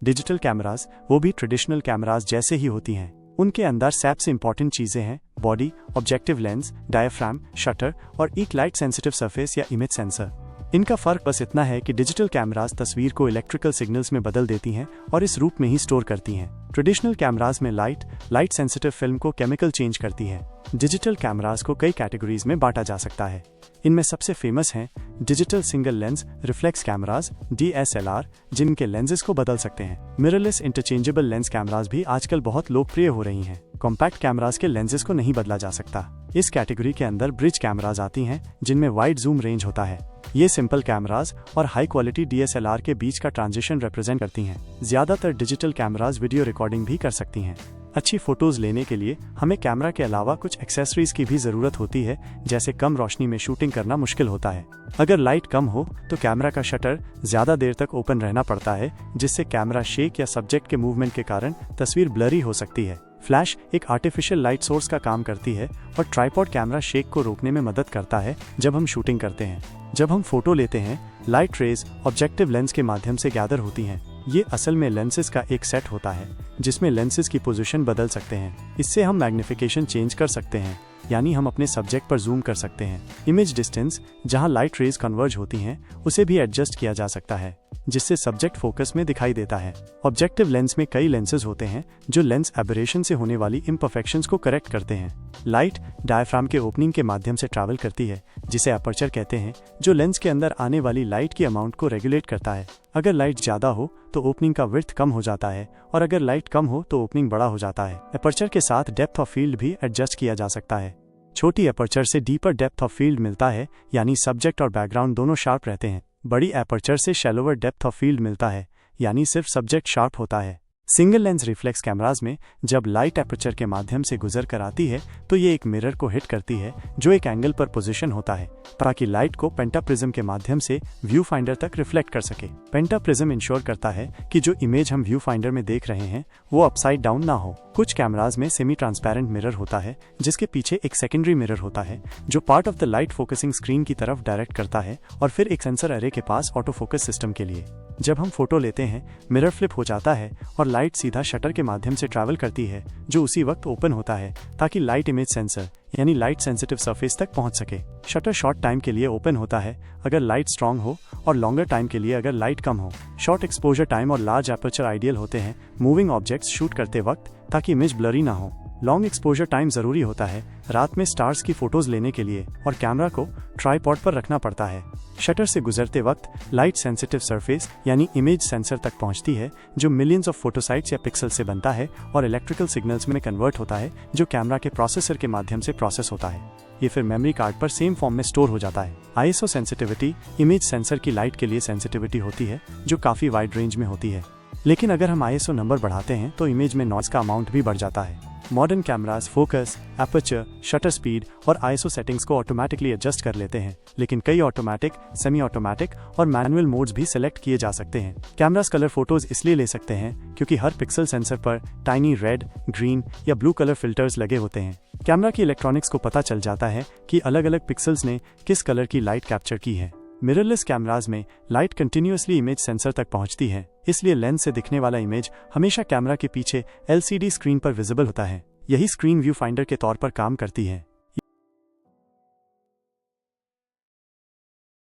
Digital cameras, वो भी traditional cameras जैसे ही होती हैं। उनके अंदर सबसे इंपॉर्टेंट चीजें हैं body, objective lens, diaphragm, shutter और एक लाइट सेंसिटिव सरफेस या इमेज सेंसर। इनका फर्क बस इतना है कि डिजिटल कैमरास तस्वीर को इलेक्ट्रिकल सिग्नल्स में बदल देती हैं और इस रूप में ही स्टोर करती हैं। ट्रेडिशनल कैमरास में लाइट सेंसिटिव फिल्म को केमिकल चेंज करती है। डिजिटल कैमरास को कई कैटेगरीज में बांटा जा सकता है। इनमें सबसे फेमस हैं digital single lens reflex cameras DSLR, जिनके लेंसेज को बदल सकते हैं। मिररलेस इंटरचेंजेबल लेंस कैमरास भी आजकल बहुत लोकप्रिय हो रही हैं। कॉम्पैक्ट कैमरास के लेंसेज को नहीं बदला जा सकता। इस कैटेगरी के अंदर ब्रिज कैमरास आती हैं, जिनमें वाइड जूम रेंज होता है। ये सिंपल कैमरास और हाई क्वालिटी DSLR के बीच का ट्रांजिशन रिप्रेजेंट करती हैं। ज्यादातर डिजिटल कैमरास वीडियो रिकॉर्डिंग भी कर सकती हैं। अच्छी फोटोज लेने के लिए हमें कैमरा के अलावा कुछ एक्सेसरीज की भी जरूरत होती है, जैसे कम रोशनी में शूटिंग करना मुश्किल होता है। अगर लाइट कम हो तो कैमरा का शटर ज्यादा देर तक ओपन रहना पड़ता है, जिससे कैमरा शेक या सब्जेक्ट के मूवमेंट के कारण तस्वीर ब्लरी हो सकती है। फ्लैश एक आर्टिफिशियल लाइट सोर्स का काम करती है और ट्राइपॉड कैमरा शेक को रोकने में मदद करता है जब हम शूटिंग करते हैं। जब हम फोटो लेते हैं, लाइट रेज ऑब्जेक्टिव लेंस के माध्यम से गैदर होती हैं। ये असल में लेंसेज का एक सेट होता है, जिसमें लेंसेज की पोजीशन बदल सकते हैं। इससे हम मैग्निफिकेशन चेंज कर सकते हैं, यानी हम अपने सब्जेक्ट पर जूम कर सकते हैं। इमेज डिस्टेंस, जहां लाइट रेज कन्वर्ज होती हैं, उसे भी एडजस्ट किया जा सकता है, जिससे सब्जेक्ट फोकस में दिखाई देता है। ऑब्जेक्टिव लेंस में कई लेंसेज होते हैं जो लेंस एबरेशन से होने वाली इम्परफेक्शंस को करेक्ट करते हैं। लाइट डायफ्राम के ओपनिंग के माध्यम से ट्रैवल करती है, जिसे अपर्चर कहते हैं, जो लेंस के अंदर आने वाली लाइट की अमाउंट को रेगुलेट करता है। अगर लाइट ज्यादा हो तो ओपनिंग का विड्थ कम हो जाता है, और अगर लाइट कम हो तो ओपनिंग बड़ा हो जाता है। अपर्चर के साथ डेप्थ ऑफ फील्ड भी एडजस्ट किया जा सकता है। छोटी अपर्चर से डीपर डेप्थ ऑफ फील्ड मिलता है, यानी सब्जेक्ट और बैकग्राउंड दोनों शार्प रहते हैं। बड़ी एपर्चर से शैलोवर डेप्थ ऑफ फील्ड मिलता है, यानी सिर्फ सब्जेक्ट शार्प होता है। सिंगल लेंस रिफ्लेक्स कैमरास में जब लाइट एपर्चर के माध्यम से गुजर कर आती है तो ये एक मिरर को हिट करती है, जो एक एंगल पर पोजीशन होता है, ताकि लाइट को पेंटाप्रिज्म के माध्यम से व्यू फाइंडर तक रिफ्लेक्ट कर सके। पेंटाप्रिज्म इंश्योर करता है कि जो इमेज हम व्यू फाइंडर में देख रहे हैं वो अपसाइड डाउन ना हो। कुछ कैमरास में सेमी ट्रांसपेरेंट मिरर होता है, जिसके पीछे एक सेकेंडरी मिरर होता है, जो part of the light focusing screen की तरफ डायरेक्ट करता है, और फिर एक सेंसर अरे के पास ऑटो फोकस सिस्टम के लिए। जब हम फोटो लेते हैं, मिरर फ्लिप हो जाता है और लाइट सीधा शटर के माध्यम से ट्रैवल करती है, जो उसी वक्त ओपन होता है, ताकि लाइट इमेज सेंसर यानी लाइट सेंसिटिव सरफेस तक पहुंच सके। शटर शॉर्ट टाइम के लिए ओपन होता है अगर लाइट स्ट्रांग हो, और लॉन्गर टाइम के लिए अगर लाइट कम हो। शॉर्ट एक्सपोजर टाइम और लार्ज एपर्चर आइडियल होते हैं मूविंग ऑब्जेक्ट्स शूट करते वक्त, ताकि इमेज ब्लरी ना हो। लॉन्ग एक्सपोजर टाइम जरूरी होता है रात में स्टार्स की फोटोज लेने के लिए, और कैमरा को ट्राइपॉड पर रखना पड़ता है। शटर से गुजरते वक्त लाइट सेंसिटिव सरफेस यानी इमेज सेंसर तक पहुंचती है, जो मिलियंस ऑफ फोटोसाइट्स या पिक्सल से बनता है और इलेक्ट्रिकल सिग्नल्स में कन्वर्ट होता है, जो कैमरा के प्रोसेसर के माध्यम से प्रोसेस होता है। ये फिर मेमोरी कार्ड पर सेम फॉर्म में स्टोर हो जाता है। ISO सेंसिटिविटी इमेज सेंसर की लाइट के लिए सेंसिटिविटी होती है, जो काफी वाइड रेंज में होती है। लेकिन अगर हम ISO नंबर बढ़ाते हैं तो इमेज में नॉइज का अमाउंट भी बढ़ जाता है। Modern cameras focus, aperture, shutter speed और ISO सेटिंग्स को ऑटोमेटिकली एडजस्ट कर लेते हैं, लेकिन कई ऑटोमेटिक, सेमी ऑटोमेटिक और मैनुअल मोड्स भी सिलेक्ट किए जा सकते हैं। कैमरास कलर फोटोज इसलिए ले सकते हैं क्योंकि हर पिक्सल सेंसर पर टाइनी रेड, ग्रीन या ब्लू कलर फिल्टर्स लगे होते हैं। कैमरा की इलेक्ट्रॉनिक्स को पता चल जाता है कि अलग अलग पिक्सल्स ने किस कलर की लाइट कैप्चर की है। मिररलेस कैमरास में लाइट कंटिन्यूअसली इमेज सेंसर तक पहुंचती है, इसलिए लेंस से दिखने वाला इमेज हमेशा कैमरा के पीछे LCD स्क्रीन पर विजिबल होता है। यही स्क्रीन व्यू फाइंडर के तौर पर काम करती है।